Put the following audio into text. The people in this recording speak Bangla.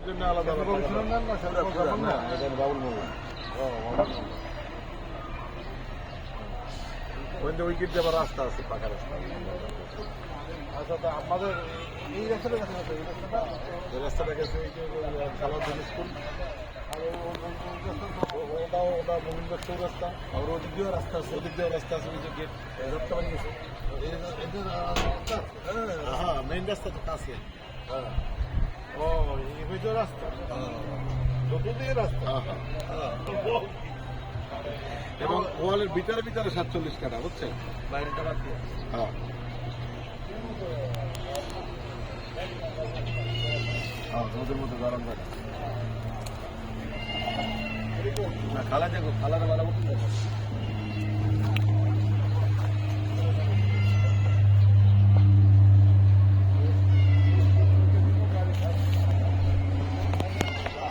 জন্য আলাদা বাবুল মোল্লা ওইটা উইকেট যাবার রাস্তা আছে, পাকা রাস্তা। আচ্ছা, তা আমাদের এই রাস্তাটা গেছে না, এই রাস্তাটা গেছে সালাউদ্দিন স্কুল, ওটা গোবিন্দ চৌরাস্তা, আর ওদিক দিয়েও রাস্তা আছে, ওদিক দিয়েও রাস্তা আছে, ওই যে গেট রাস্তা বানিয়েছে। হ্যাঁ, মেইন রাস্তা তো কাছে। হ্যাঁ, ও এই হয়েছে রাস্তা, চতুর্দিকে রাস্তা। এবং ওয়ালের ভিতরে ভিতরে 47 কাটা, বুঝছেন? বাইরেটা বাদ দিয়ে। হ্যাঁ, রোদের মধ্যে গরম থাকে না। খালা দেখো, খালার বাড়া